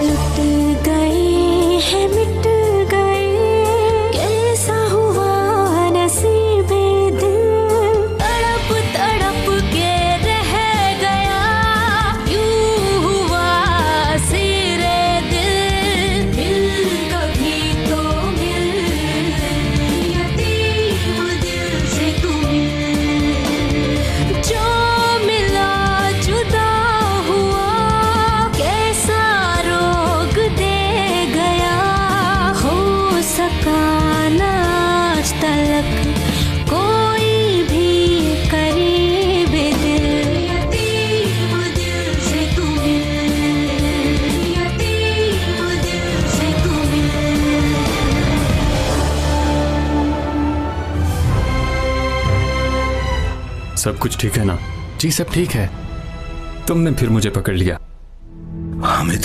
लुट गए हैं मिट गए, कैसा हुआ नसीबे दिल, तड़प तड़प के रह गया, यूं हुआ सिरे दिल। मिल कभी तो मिल, यतीम दिल से तू मिल, जो मिला जुदा हुआ, कैसा रोग दे गया, हो सका ना आज तलक कोई भी करीब दिल, यतीम दिल से तू मिल, यतीम दिल से तू मिल। सब कुछ ठीक है ना? जी सब ठीक है। तुमने फिर मुझे पकड़ लिया। हामिद,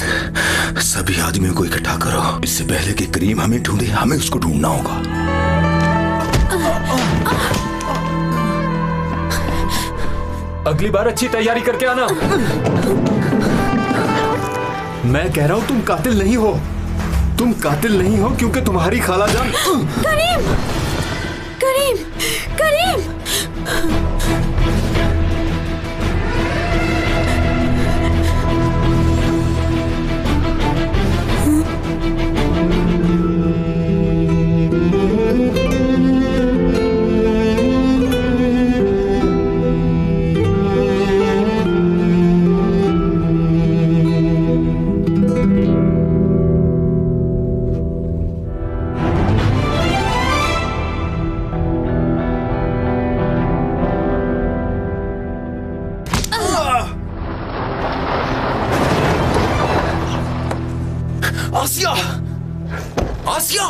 सभी आदमियों को इकट्ठा करो। इससे पहले कि करीम हमें ढूंढे, हमें उसको ढूंढना होगा। अगली बार अच्छी तैयारी करके आना। मैं कह रहा हूं तुम कातिल नहीं हो। तुम कातिल नहीं हो क्योंकि तुम्हारी खालाजान। करीम, करीम, करीम। आसिया, आसिया,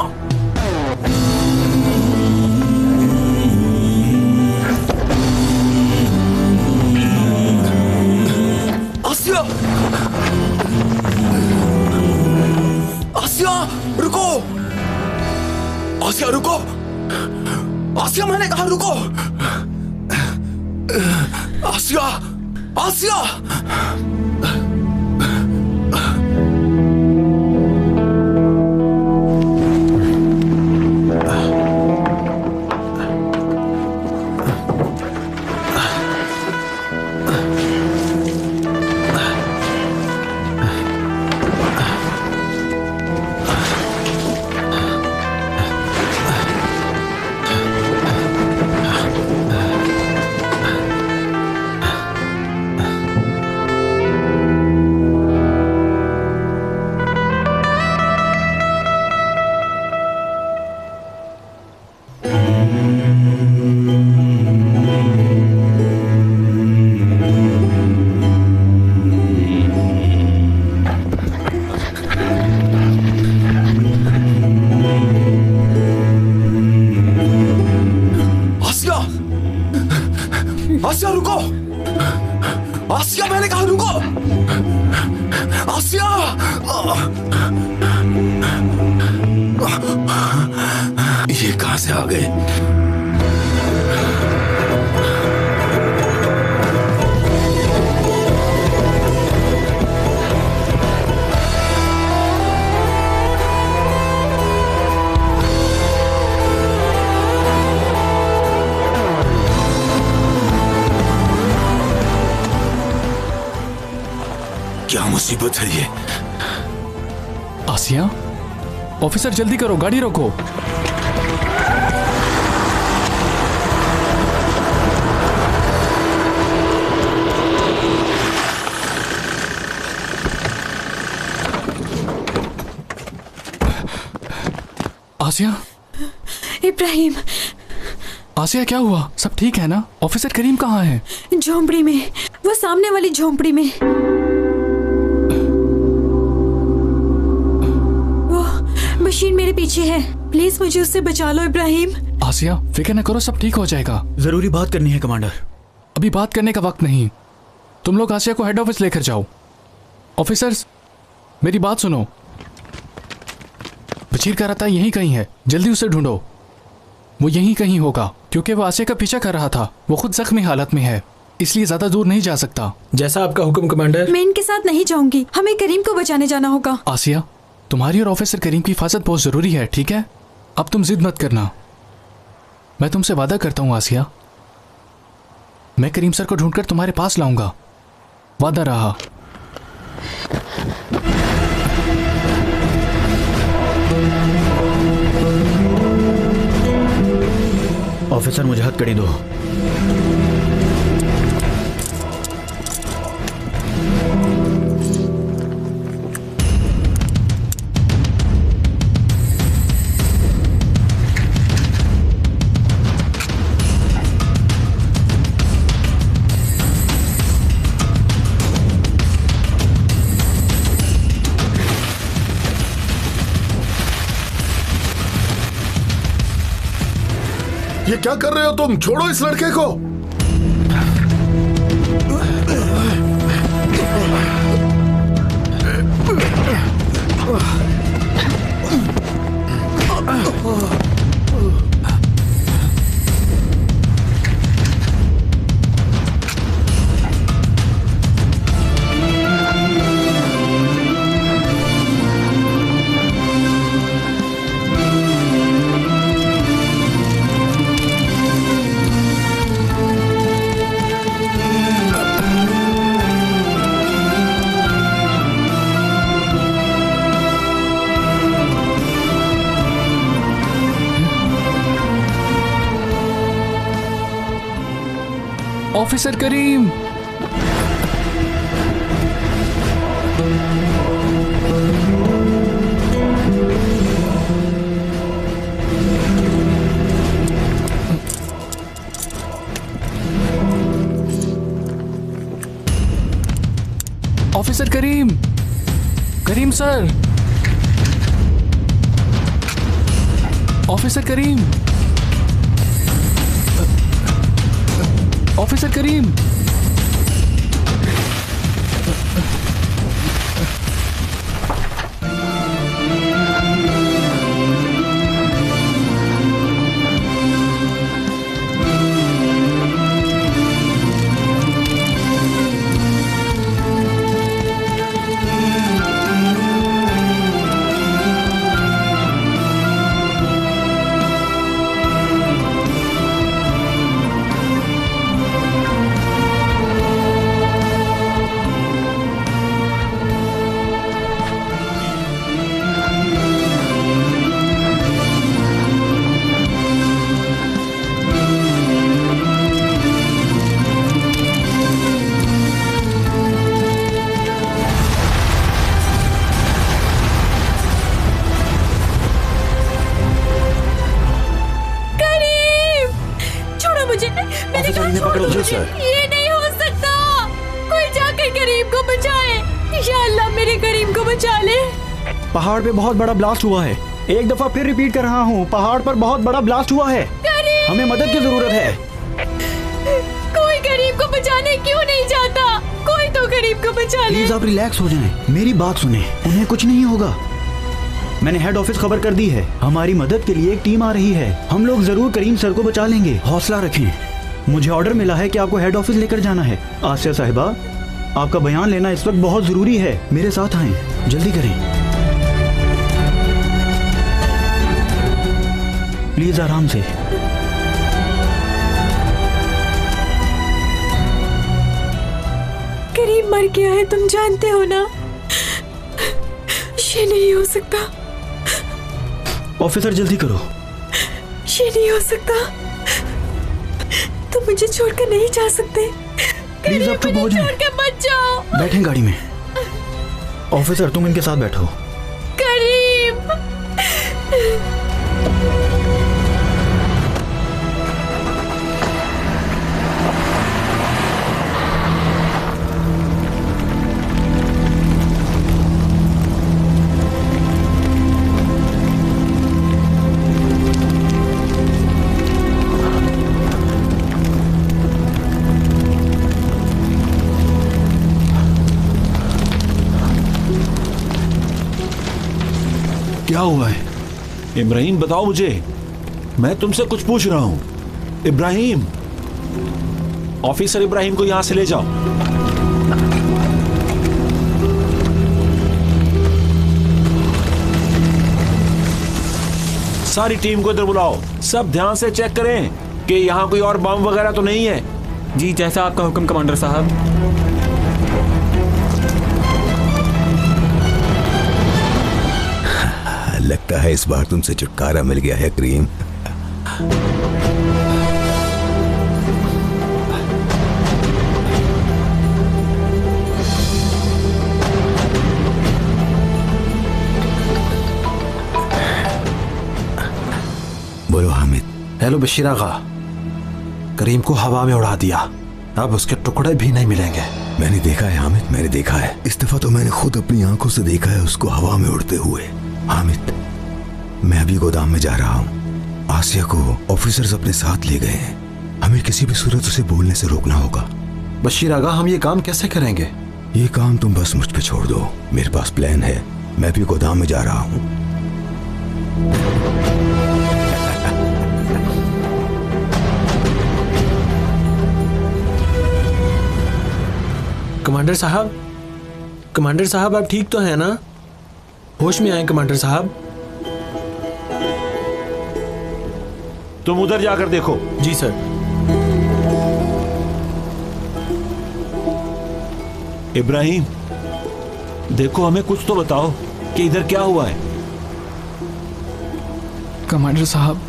आसिया, आसिया, रुको, आसिया रुको, आसिया मैंने कहा रुको, आसिया, आसिया। आसिया रुको, आसिया मैंने कहा रुको, आसिया। ये कहां से आ गए? क्या मुसीबत है ये? आसिया, ऑफिसर जल्दी करो, गाड़ी रोको। आसिया, इब्राहिम। आसिया क्या हुआ? सब ठीक है ना? ऑफिसर करीम कहाँ है? झोंपड़ी में, वो सामने वाली झोंपड़ी में। मशीन मेरे पीछे है, प्लीज मुझे उससे बचा लो इब्राहिम। आसिया फिक्र न करो, सब ठीक हो जाएगा। जरूरी बात करनी है कमांडर। अभी बात करने का वक्त नहीं। तुम लोग आसिया को हेड ऑफिस लेकर जाओ। ऑफिसर्स मेरी बात सुनो। बशीर का रास्ता यहीं कहीं है, जल्दी उसे ढूंढो। वो यहीं कहीं होगा क्योंकि वो आसिया का पीछा कर रहा था। वो खुद जख्मी हालत में है। इसलिए ज्यादा दूर नहीं जा सकता। जैसा आपका हुक्म कमांडर। मैं इनके साथ नहीं जाऊंगी, हमें करीम को बचाने जाना होगा। आसिया, तुम्हारी और ऑफिसर करीम की हिफाजत बहुत जरूरी है, ठीक है? अब तुम जिद मत करना। मैं तुमसे वादा करता हूं आसिया, मैं करीम सर को ढूंढकर तुम्हारे पास लाऊंगा, वादा रहा। ऑफिसर मुझे हथकड़ी दो। ये क्या कर रहे हो तुम? छोड़ो इस लड़के को। ऑफिसर करीम, ऑफिसर करीम, करीम सर, ऑफिसर करीम, ऑफिसर करीम। ये नहीं हो सकता, कोई जाकर करीम को बचाए। या अल्लाह मेरे करीम को बचा ले। पहाड़ पे बहुत बड़ा ब्लास्ट हुआ है। एक दफा फिर रिपीट कर रहा हूँ, पहाड़ पर बहुत बड़ा ब्लास्ट हुआ है। हमें मदद की जरूरत है। कोई करीम को बचाने क्यों नहीं जाता? कोई तो करीम को बचा ले। प्लीज आप रिलैक्स हो जाएं, मेरी बात सुने, उन्हें कुछ नहीं होगा। मैंने हेड ऑफिस खबर कर दी है, हमारी मदद के लिए एक टीम आ रही है। हम लोग जरूर करीम सर को बचा लेंगे, हौसला रखें। मुझे ऑर्डर मिला है कि आपको हेड ऑफिस लेकर जाना है। आसिया साहिबा, आपका बयान लेना इस वक्त बहुत जरूरी है। मेरे साथ आएं, जल्दी करें प्लीज, आराम से। करीम मर गया है, तुम जानते हो ना। ये नहीं हो सकता। ऑफिसर जल्दी करो। ये नहीं हो सकता, तुम मुझे छोड़कर नहीं जा सकते। प्लीज आप चुप हो जाएं। छोड़कर मत जाओ। बैठें गाड़ी में। ऑफिसर तुम इनके साथ बैठो। करीम, क्या हुआ है? इब्राहिम बताओ मुझे, मैं तुमसे कुछ पूछ रहा हूं। इब्राहिम, ऑफिसर इब्राहिम को यहां से ले जाओ। सारी टीम को इधर बुलाओ। सब ध्यान से चेक करें कि यहाँ कोई और बम वगैरह तो नहीं है। जी जैसा आपका हुक्म कमांडर साहब। लगता है इस बार तुमसे छुटकारा मिल गया है करीम। बोलो हामिद। हेलो बशीर आगा, करीम को हवा में उड़ा दिया, अब उसके टुकड़े भी नहीं मिलेंगे। मैंने देखा है हामिद, मैंने देखा है। इस दफा तो मैंने खुद अपनी आंखों से देखा है उसको हवा में उड़ते हुए। हामिद, मैं अभी गोदाम में जा रहा हूँ। आसिया को ऑफिसर्स अपने साथ ले गए हैं। हमें किसी भी सूरत उसे बोलने से रोकना होगा। बशीर आगा, हम ये काम कैसे करेंगे? ये काम तुम बस मुझ पे छोड़ दो, मेरे पास प्लान है। मैं भी गोदाम में जा रहा हूँ। कमांडर साहब आप ठीक तो हैं ना? होश में आए कमांडर साहब। तुम उधर जाकर देखो। जी सर। इब्राहिम देखो, हमें कुछ तो बताओ कि इधर क्या हुआ है। कमांडर साहब,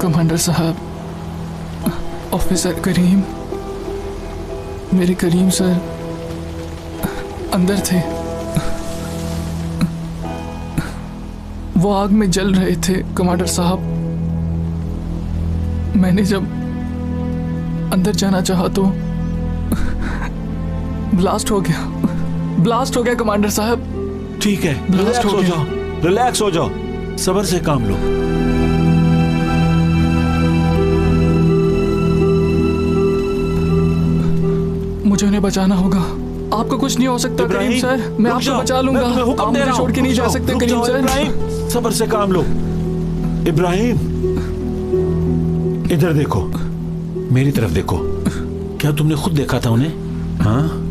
कमांडर साहब, ऑफिसर करीम, मेरे करीम सर अंदर थे। वो आग में जल रहे थे कमांडर साहब। मैंने जब अंदर जाना चाहा तो ब्लास्ट हो गया कमांडर साहब। ठीक है, रिलैक्स हो जाओ, रिलैक्स हो जाओ, सब्र से काम लो। मुझे उन्हें बचाना होगा। आपको कुछ नहीं हो सकता करीम सर, मैं आपको बचा लूंगा। आप मुझे छोड़ के नहीं जा सकते करीम सर। सब्र से काम लो। इब्राहिम इधर देखो, मेरी तरफ देखो। क्या तुमने खुद देखा था उन्हें? हाँ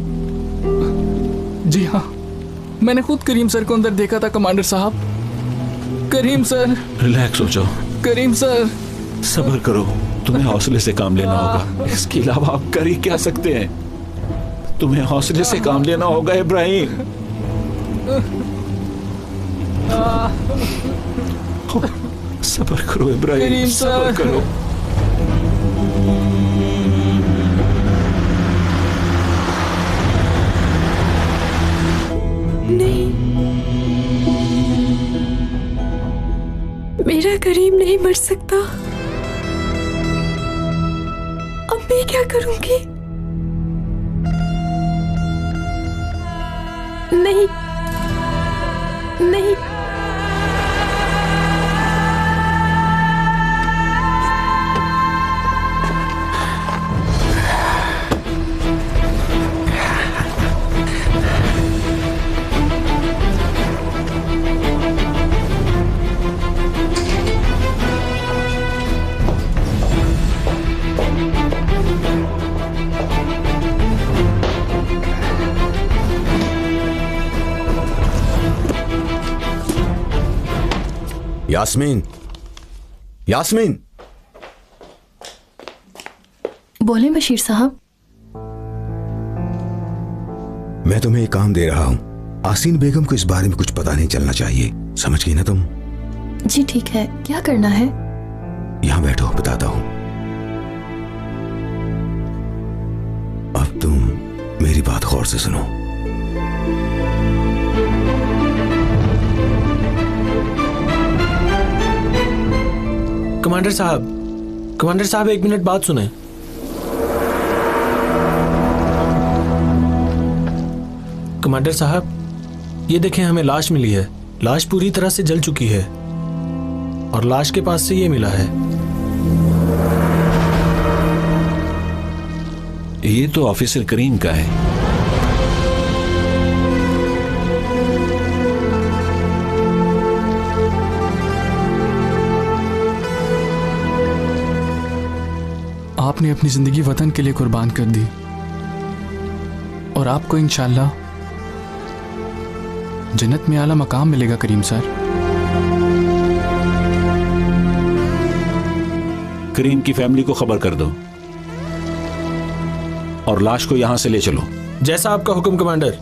जी हाँ, मैंने खुद करीम सर को अंदर देखा था कमांडर साहब। करीम सर, रिलैक्स हो जाओ। करीम सर, सब्र करो, तुम्हें हौसले से काम लेना होगा। इसके अलावा आप कर ही क्या सकते हैं? तुम्हें हौसले से काम लेना होगा इब्राहिम। सब्र करो इब्राहिम, सब्र करो। नहीं, मेरा करीम नहीं मर सकता। अब मैं क्या करूंगी? नहीं नहीं, यास्मीन, यास्मीन। बोले बशीर साहब। मैं तुम्हें एक काम दे रहा हूँ। आसीन बेगम को इस बारे में कुछ पता नहीं चलना चाहिए, समझ गई ना तुम? जी ठीक है, क्या करना है? यहां बैठो, बताता हूं। अब तुम मेरी बात गौर से सुनो। कमांडर साहब एक मिनट बात सुने। कमांडर साहब, ये देखें, हमें लाश मिली है। लाश पूरी तरह से जल चुकी है और लाश के पास से ये मिला है। ये तो ऑफिसर करीम का है। आपने अपनी जिंदगी वतन के लिए कुर्बान कर दी और आपको इंशाल्लाह जन्नत में आला मकाम मिलेगा करीम सर। करीम की फैमिली को खबर कर दो और लाश को यहां से ले चलो। जैसा आपका हुक्म कमांडर।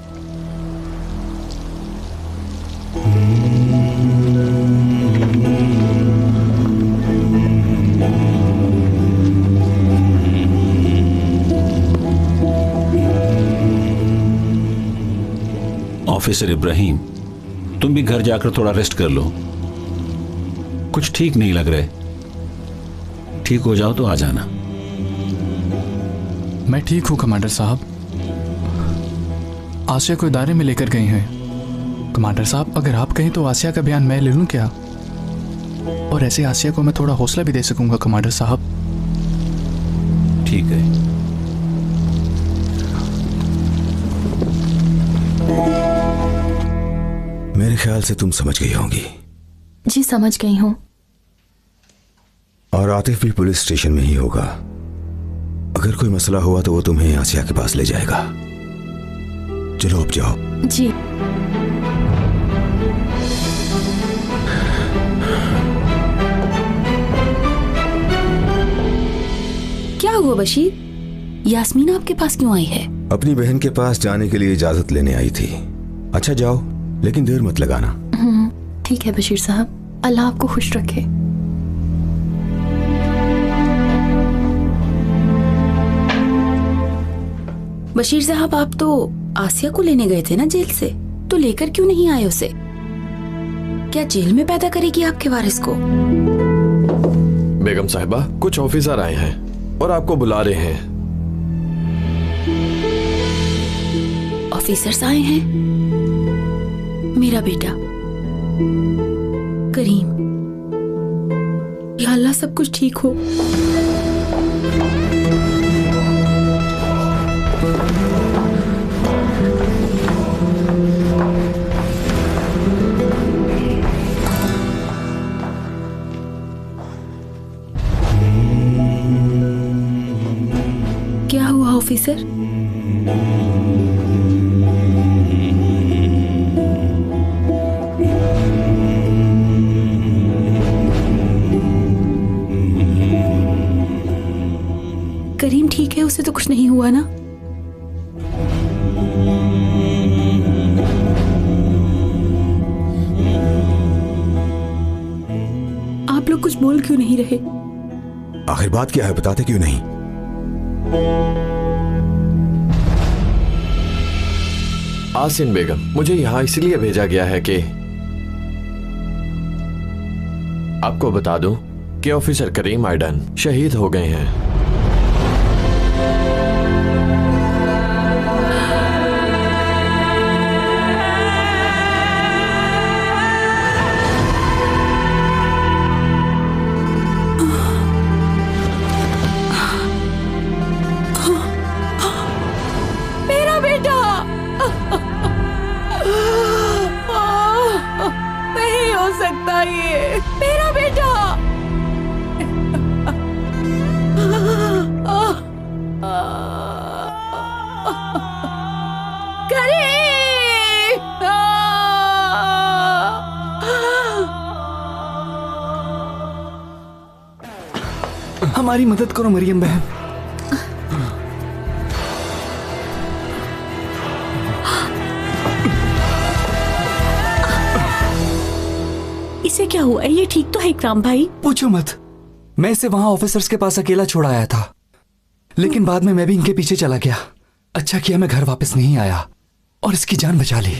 ऑफिसर इब्राहिम, तुम भी घर जाकर थोड़ा रेस्ट कर लो। कुछ ठीक नहीं लग रहे। ठीक हो जाओ तो आ जाना। मैं ठीक हूं कमांडर साहब। आसिया को इदारे में लेकर गए हैं। कमांडर साहब, अगर आप कहें तो आसिया का बयान मैं ले लूं क्या? और ऐसे आसिया को मैं थोड़ा हौसला भी दे सकूंगा कमांडर साहब। ठीक है। मेरे ख्याल से तुम समझ गई होंगी। जी समझ गई हूँ। और आतिफ भी पुलिस स्टेशन में ही होगा। अगर कोई मसला हुआ तो वो तुम्हें आसिया के पास ले जाएगा। चलो अब जाओ। जी। क्या हुआ बशीर? यास्मीन आपके पास क्यों आई है? अपनी बहन के पास जाने के लिए इजाजत लेने आई थी। अच्छा जाओ, लेकिन देर मत लगाना। ठीक है बशीर साहब, अल्लाह आपको खुश रखे। बशीर साहब, आप तो आसिया को लेने गए थे ना जेल से, तो लेकर क्यों नहीं आए उसे? क्या जेल में पैदा करेगी आपके वारिस को? बेगम साहिबा, कुछ ऑफिसर आए हैं और आपको बुला रहे हैं। ऑफिसर्स आए हैं? मेरा बेटा करीम, या अल्लाह सब कुछ ठीक हो। क्या हुआ ऑफिसर? करीम ठीक है, उसे तो कुछ नहीं हुआ ना? आप लोग कुछ बोल क्यों नहीं रहे? आखिर बात क्या है, बताते क्यों नहीं? आसिन बेगम, मुझे यहाँ इसलिए भेजा गया है कि आपको बता दूं कि ऑफिसर करीम आइडन शहीद हो गए हैं। मेरा बेटा नहीं हो सकता ये। मेरा बेटा हमारी मदद करो मरियम बहन। इसे क्या हुआ? ये ठीक तो है इकराम भाई? पूछो मत। मैं इसे वहां ऑफिसर्स के पास अकेला छोड़ आया था, लेकिन बाद में मैं भी इनके पीछे चला गया। अच्छा किया मैं घर वापस नहीं आया और इसकी जान बचा ली।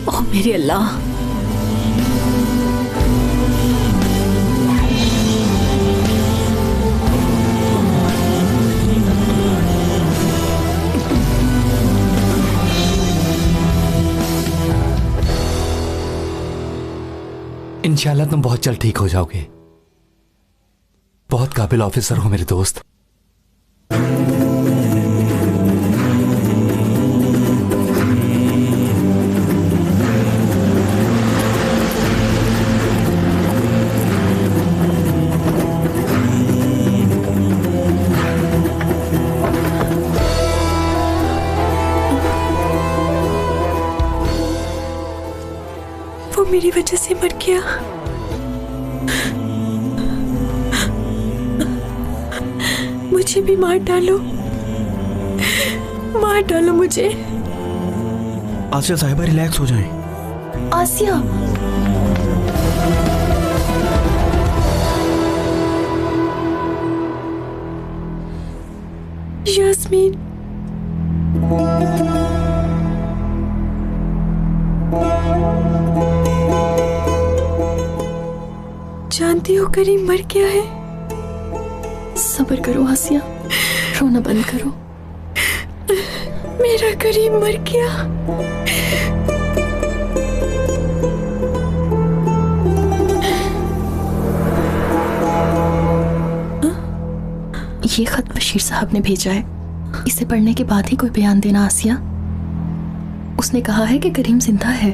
ओह मेरे अल्लाह। इंशाल्लाह तुम बहुत जल्द ठीक हो जाओगे। बहुत काबिल ऑफिसर हो मेरे दोस्त। मेरी वजह से मर गया। मुझे भी मार डालो, मार डालो मुझे। आसिया साहिबा रिलैक्स हो जाएं। आसिया, यास्मीन, जानती हो करीम मर गया है। सब्र करो आसिया, रोना बंद करो। मेरा करीम मर गया। ये खत बशीर साहब ने भेजा है, इसे पढ़ने के बाद ही कोई बयान देना आसिया। उसने कहा है कि करीम जिंदा है।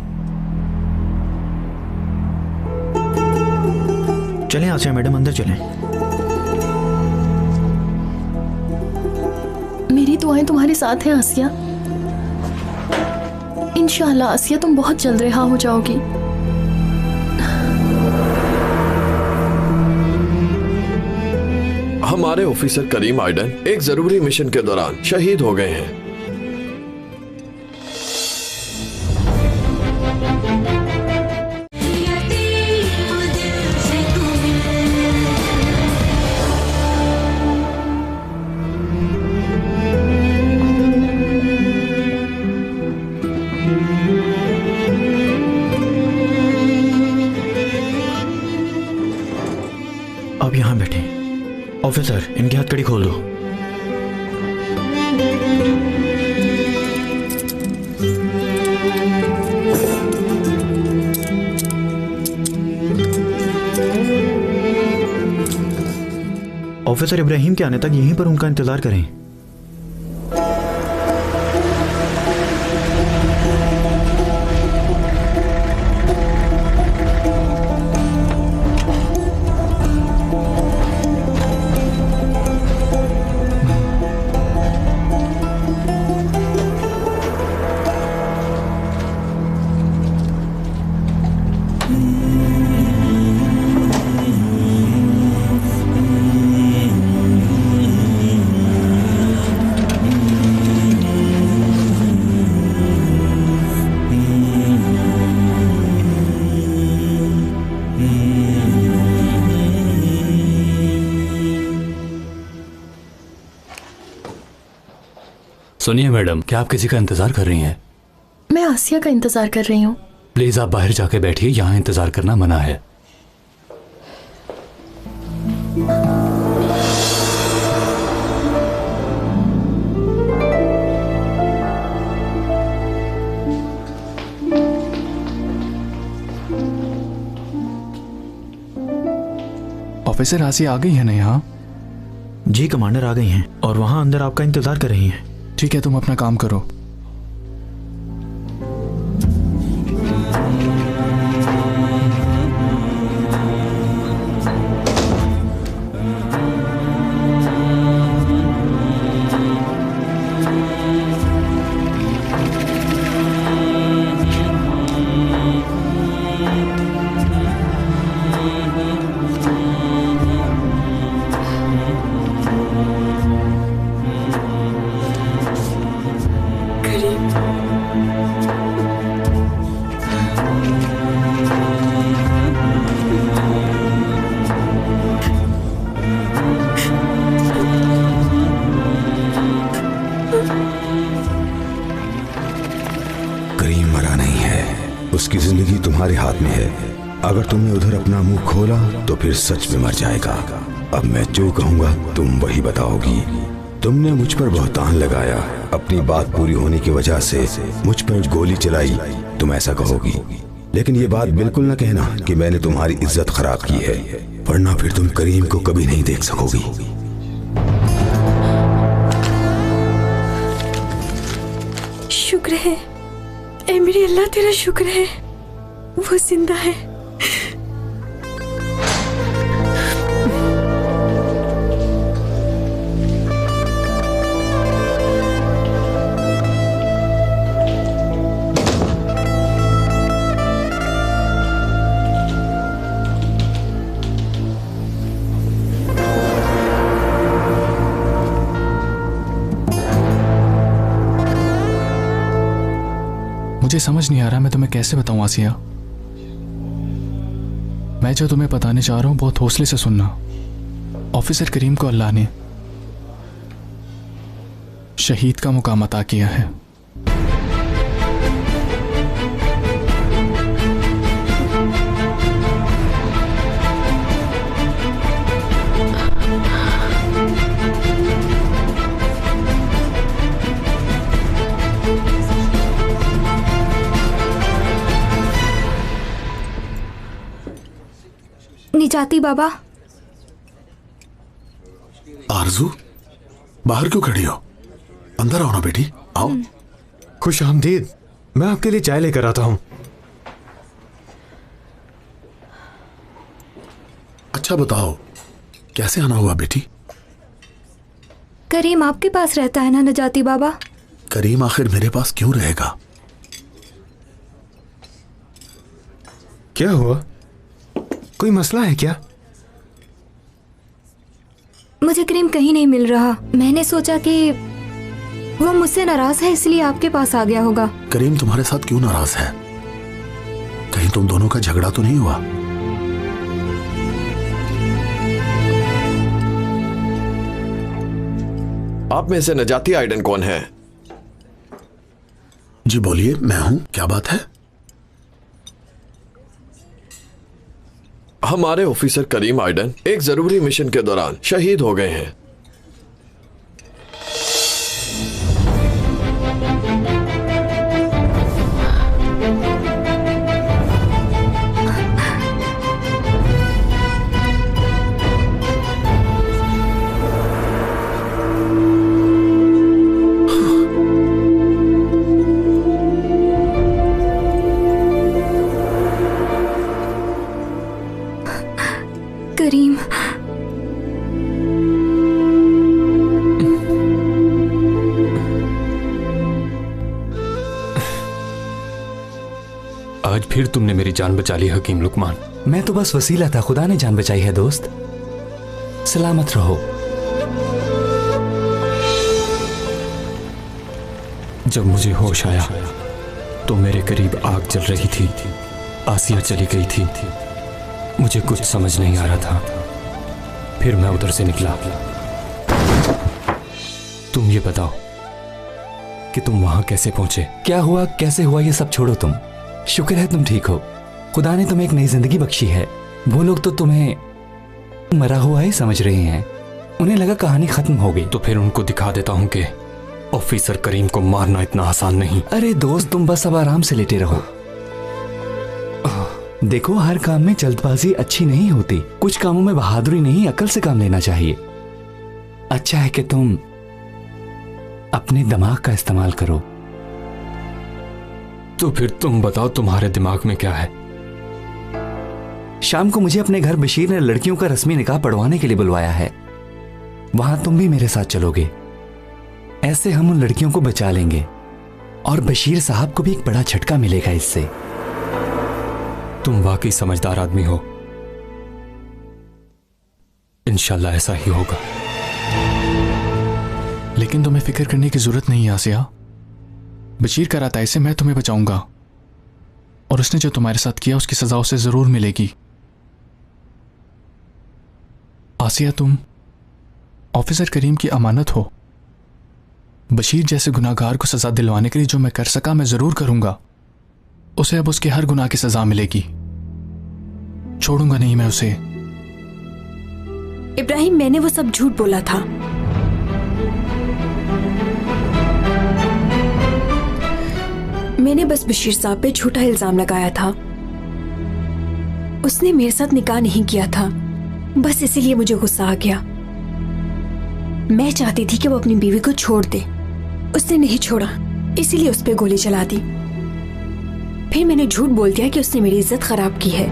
चलें आसिया मैडम, अंदर चलें। मेरी दुआएं तुम्हारे साथ हैं आसिया। इंशाअल्लाह आसिया तुम बहुत जल्द रिहा हो जाओगी। हमारे ऑफिसर करीम आइडन एक जरूरी मिशन के दौरान शहीद हो गए हैं। अब यहाँ बैठे। ऑफिसर, इनकी हथकड़ी खोल दो। ऑफिसर इब्राहिम के आने तक यहीं पर उनका इंतजार करें। सुनिए मैडम, क्या आप किसी का इंतजार कर रही हैं? मैं आसिया का इंतजार कर रही हूँ। प्लीज आप बाहर जाके बैठिए, यहाँ इंतजार करना मना है। ऑफिसर आसिया आ गई है ना यहाँ? जी कमांडर आ गई हैं और वहां अंदर आपका इंतजार कर रही हैं। ठीक है, तुम अपना काम करो। करीम मरा नहीं है, उसकी जिंदगी तुम्हारे हाथ में है। अगर तुमने उधर अपना मुंह खोला तो फिर सच में मर जाएगा। अब मैं जो कहूंगा तुम वही बताओगी। तुमने मुझ पर बहतान लगाया, अपनी बात पूरी होने की वजह से मुझ पर गोली चलाई, तुम ऐसा कहोगी। लेकिन ये बात बिल्कुल न कहना कि मैंने तुम्हारी इज्जत खराब की है, वरना फिर तुम करीम को कभी नहीं देख सकोगी। शुक्र है ऐ मेरे अल्लाह, तेरा शुक्र है वो जिंदा है। मुझे समझ नहीं आ रहा मैं तुम्हें कैसे बताऊं आसिया। मैं जो तुम्हें बताने चाह रहा हूं बहुत हौसले से सुनना। ऑफिसर करीम को अल्लाह ने शहीद का मुकाम अता किया है। निजाती बाबा। आरजू, बाहर क्यों खड़ी हो? अंदर आओ ना बेटी, आओ। खुश आमदीद। मैं आपके लिए चाय लेकर आता हूँ। अच्छा बताओ, कैसे आना हुआ बेटी? करीम आपके पास रहता है ना निजाती बाबा? करीम आखिर मेरे पास क्यों रहेगा? क्या हुआ? कोई मसला है क्या? मुझे करीम कहीं नहीं मिल रहा। मैंने सोचा कि वो मुझसे नाराज है इसलिए आपके पास आ गया होगा। करीम तुम्हारे साथ क्यों नाराज है? कहीं तुम दोनों का झगड़ा तो नहीं हुआ? आप में से नजाती आइडन कौन है? जी बोलिए, मैं हूं। क्या बात है? हमारे ऑफिसर करीम आइडन एक जरूरी मिशन के दौरान शहीद हो गए हैं। करीम, आज फिर तुमने मेरी जान बचा ली हकीम लुकमान। मैं तो बस वसीला था, खुदा ने जान बचाई है दोस्त। सलामत रहो। जब मुझे होश आया तो मेरे करीब आग जल रही थी, आसिया चली गई थी। मुझे कुछ समझ नहीं आ रहा था। फिर मैं उधर से निकला। तुम ये बताओ कि तुम वहां कैसे पहुंचे? क्या हुआ, कैसे हुआ, ये सब छोड़ो तुम। शुक्र है तुम ठीक हो। खुदा ने तुम्हें एक नई जिंदगी बख्शी है। वो लोग तो तुम्हें मरा हुआ ही समझ रहे हैं। उन्हें लगा कहानी खत्म हो गई। तो फिर उनको दिखा देता हूं कि ऑफिसर करीम को मारना इतना आसान नहीं। अरे दोस्त, तुम बस अब आराम से लेटे रहो। देखो, हर काम में जल्दबाजी अच्छी नहीं होती। कुछ कामों में बहादुरी नहीं, अकल से काम लेना चाहिए। अच्छा है कि तुम अपने दिमाग का इस्तेमाल करो। तो फिर तुम बताओ, तुम्हारे दिमाग में क्या है? शाम को मुझे अपने घर बशीर ने लड़कियों का रस्मी निकाह पढ़वाने के लिए बुलवाया है। वहां तुम भी मेरे साथ चलोगे। ऐसे हम उन लड़कियों को बचा लेंगे और बशीर साहब को भी एक बड़ा झटका मिलेगा इससे। तुम वाकई समझदार आदमी हो। इंशाल्लाह ऐसा ही होगा। लेकिन तुम्हें फिक्र करने की जरूरत नहीं है आसिया। बशीर कराता है इसे, मैं तुम्हें बचाऊंगा। और उसने जो तुम्हारे साथ किया उसकी सजा उसे जरूर मिलेगी। आसिया, तुम ऑफिसर करीम की अमानत हो। बशीर जैसे गुनाहगार को सजा दिलवाने के लिए जो मैं कर सका मैं जरूर करूंगा। उसे अब उसके हर गुनाह की सजा मिलेगी। छोड़ूंगा नहीं मैं उसे। इब्राहिम, मैंने वो सब झूठ बोला था। मैंने बस बशीर साहब पे झूठा इल्जाम लगाया था। उसने मेरे साथ निकाह नहीं किया था, बस इसीलिए मुझे गुस्सा आ गया। मैं चाहती थी कि वो अपनी बीवी को छोड़ दे। उसने नहीं छोड़ा, इसीलिए उस पे गोली चला दी। फिर मैंने झूठ बोल दिया कि उसने मेरी इज्जत खराब की है।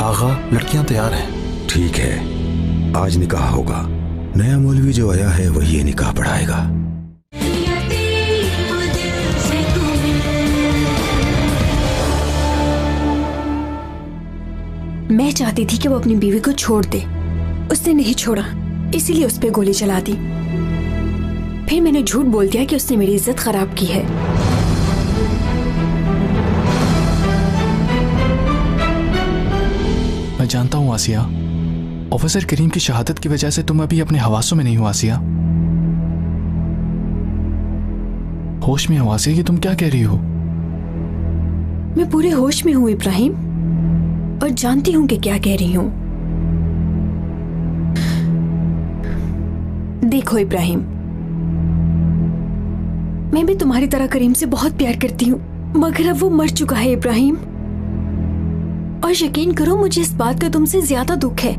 आगा, लड़कियां तैयार हैं। ठीक है, आज निकाह होगा। नया मौलवी जो आया है वही ये निकाह पढ़ाएगा। मैं चाहती थी कि वो अपनी बीवी को छोड़ दे। उसने नहीं छोड़ा, इसीलिए उस पे गोली चला दी। फिर मैंने झूठ बोल दिया कि उसने मेरी इज्जत खराब की है। मैं जानता हूँ आसिया, ऑफिसर करीम की शहादत की वजह से तुम अभी अपने हवासों में नहीं हो आसिया। होश में हो आसिया, कि तुम क्या कह रही हो? मैं पूरे होश में हूँ इब्राहिम, और जानती हूँ कि क्या कह रही हूँ। देखो इब्राहिम, मैं भी तुम्हारी तरह करीम से बहुत प्यार करती हूँ, मगर अब वो मर चुका है इब्राहिम। और यकीन करो, मुझे इस बात का तुमसे ज्यादा दुख है।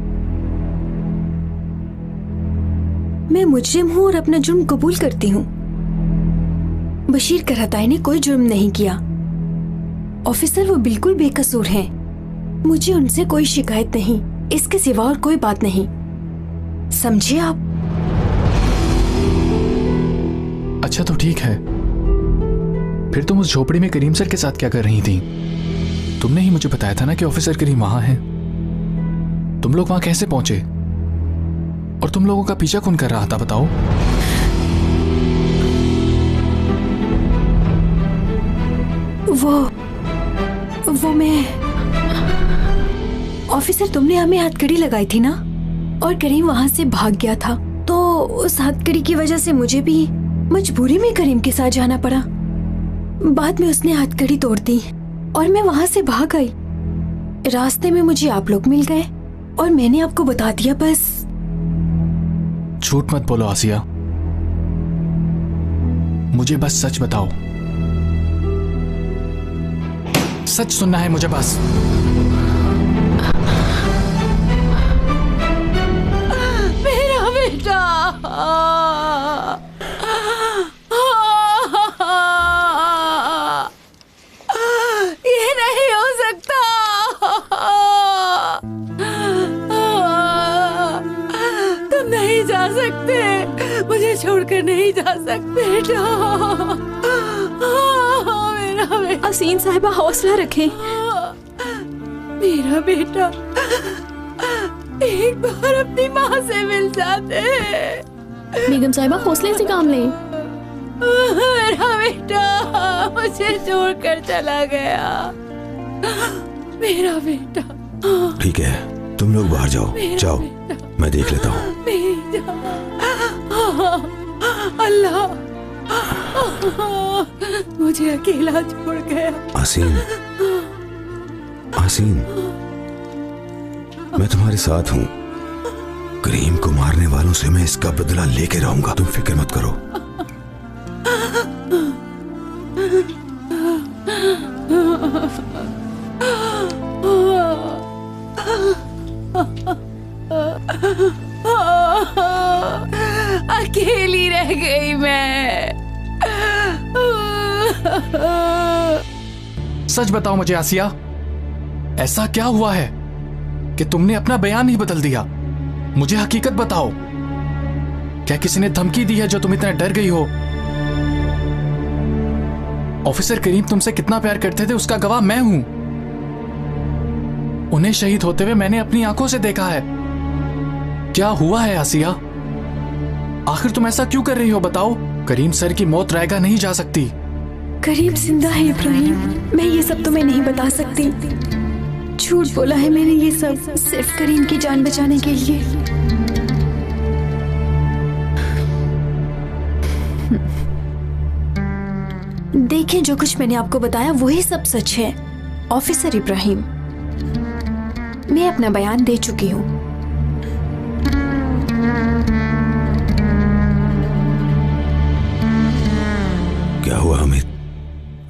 मैं मुजरिम हूँ और अपना जुर्म कबूल करती हूँ। बशीर करहताई ने कोई जुर्म नहीं किया। ऑफिसर वो बिल्कुल बेकसूर हैं। मुझे उनसे कोई शिकायत नहीं, इसके सिवा और कोई बात नहीं, समझे आप? अच्छा तो ठीक है, फिर तुम उस झोपड़ी में करीम सर के साथ क्या कर रही थी? तुमने ही मुझे बताया था ना कि ऑफिसर करीम वहां है। तुम लोग वहां कैसे पहुंचे? और तुम लोगों का पीछा कौन कर रहा था, बताओ? वो मैं ऑफिसर, तुमने हमें हथकड़ी लगाई थी ना, और करीम वहां से भाग गया था, तो उस हथकड़ी की वजह से मुझे भी मजबूरी में करीम के साथ जाना पड़ा। बाद में उसने हथकड़ी तोड़ दी और मैं वहां से भाग गई। रास्ते में मुझे आप लोग मिल गए और मैंने आपको बता दिया, बस। झूठ मत बोलो आसिया, मुझे बस सच बताओ। सच सुनना है मुझे बस। मेरा बेटा, ये नहीं हो सकता। तुम नहीं जा सकते, मुझे छोड़कर नहीं जा सकते बेटा। मेरा बेटा। असीन साहिबा, हौसला रखें। मेरा बेटा एक बार अपनी माँ से मिल जाते। बेगम साहिबा, हौसले से काम लें। मेरा बेटा मुझे छोड़कर चला गया। मेरा बेटा। ठीक है, तुम लोग बाहर जाओ, जाओ, मैं देख लेता हूँ। अल्लाह, मुझे अकेला छोड़ गया। आसीन, आसीन, मैं तुम्हारे साथ हूँ। करीम को मारने वालों से मैं इसका बदला लेके रहूंगा, तुम फिक्र मत करो। अकेली रह गई मैं। सच बताओ मुझे आसिया, ऐसा क्या हुआ है कि तुमने अपना बयान ही बदल दिया? मुझे हकीकत बताओ। क्या किसी ने धमकी दी है जो तुम इतना डर गई हो? ऑफिसर करीम तुमसे कितना प्यार करते थे उसका गवाह मैं हूं। उन्हें शहीद होते हुए मैंने अपनी आंखों से देखा है। क्या हुआ है आसिया? आखिर तुम ऐसा क्यों कर रही हो, बताओ? करीम सर की मौत रायगा नहीं जा सकती। करीम जिंदा है इब्राहिम, मैं ये सब तुम्हें नहीं बता सकती। झूठ बोला है मैंने ये सब सिर्फ करीम की जान बचाने के लिए। देखें, जो कुछ मैंने आपको बताया वही सब सच है। ऑफिसर इब्राहिम, मैं अपना बयान दे चुकी हूँ। क्या हुआ हामिद?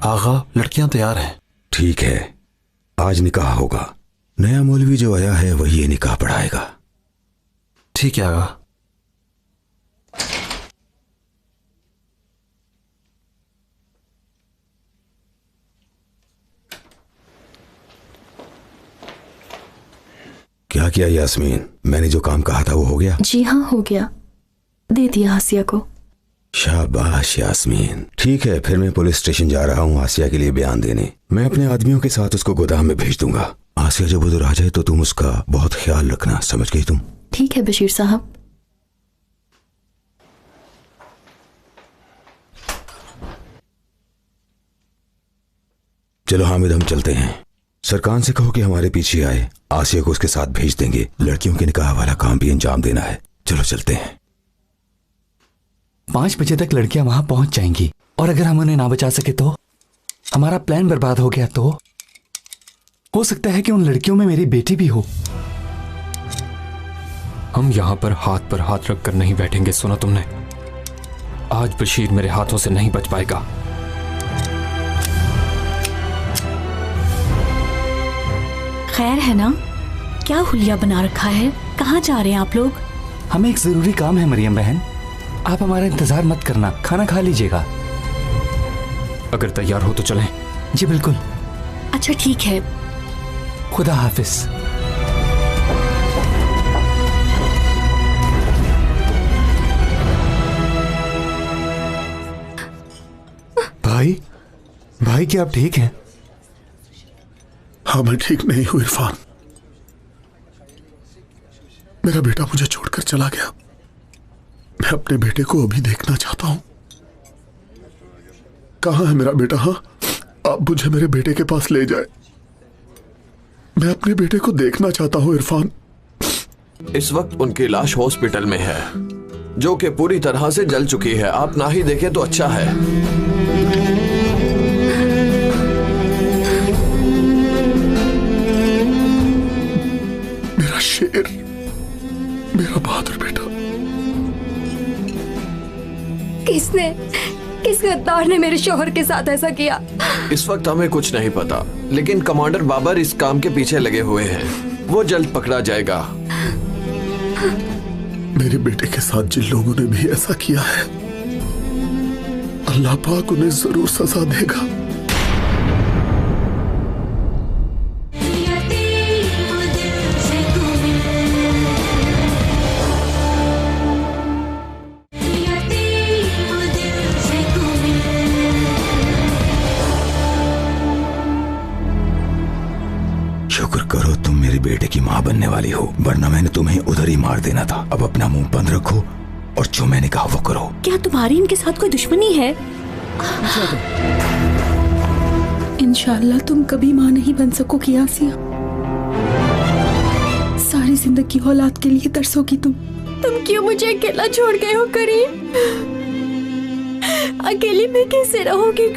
आगा, लड़कियां तैयार हैं। ठीक है, आज निकाह होगा। नया मौलवी जो आया है वही ये निकाह पढ़ाएगा। ठीक है आगा। क्या किया यास्मीन? मैंने जो काम कहा था वो हो गया? जी हाँ, हो गया। दे दिया आसिया को। शाबाश यास्मीन। ठीक है, फिर मैं पुलिस स्टेशन जा रहा हूँ आसिया के लिए बयान देने। मैं अपने आदमियों के साथ उसको गोदाम में भेज दूंगा। आसिया जब उधर आ जाए तो तुम उसका बहुत ख्याल रखना, समझ गई तुम? ठीक है बशीर साहब। चलो हामिद, हम चलते हैं। सरकान से कहो कि हमारे पीछे आए, आसिया को उसके साथ भेज देंगे। लड़कियों के निकाह वाला काम भी अंजाम देना है। चलो चलते हैं। 5 बजे तक लड़कियां वहां पहुंच जाएंगी, और अगर हम उन्हें ना बचा सके तो हमारा प्लान बर्बाद हो गया तो हो सकता है कि उन लड़कियों में मेरी बेटी भी हो। हम यहां पर हाथ रख कर नहीं बैठेंगे, सुना तुमने? आज बशीर मेरे हाथों से नहीं बच पाएगा। खैर है ना? क्या हुलिया बना रखा है? कहाँ जा रहे हैं आप लोग? हमें एक जरूरी काम है मरियम बहन, आप हमारा इंतजार मत करना, खाना खा लीजिएगा। अगर तैयार हो तो चलें। जी बिल्कुल। अच्छा ठीक है, खुदा हाफिज। भाई क्या आप ठीक हैं? हाँ, मैं ठीक नहीं हूं इरफान। मेरा बेटा मुझे छोड़कर चला गया। मैं अपने बेटे को अभी देखना चाहता हूं। कहां है मेरा बेटा? हाँ, आप मुझे मेरे बेटे के पास ले जाए। मैं अपने बेटे को देखना चाहता हूं इरफान। इस वक्त उनकी लाश हॉस्पिटल में है, जो कि पूरी तरह से जल चुकी है। आप ना ही देखें तो अच्छा है। मेरा शेर, मेरा बहादुर बेटा। किस गद्दार ने मेरे शौहर के साथ ऐसा किया? इस वक्त हमें कुछ नहीं पता, लेकिन कमांडर बाबर इस काम के पीछे लगे हुए हैं। वो जल्द पकड़ा जाएगा। मेरे बेटे के साथ जिन लोगों ने भी ऐसा किया है, अल्लाह पाक उन्हें जरूर सजा देगा। शुक्र करो तुम मेरे बेटे की मां बनने वाली हो, वरना मैंने तुम्हें उधर ही मार देना था। अब अपना मुंह बंद रखो और जो मैंने कहा वो करो। क्या तुम्हारी इनके साथ कोई दुश्मनी है? इंशाल्लाह तुम कभी माँ नहीं बन सकोगी आसिया। सारी जिंदगी औलाद के लिए तरसोगी तुम। तुम क्यों मुझे अकेला छोड़ गए हो करीम? अकेली मैं कैसे रहूंगी?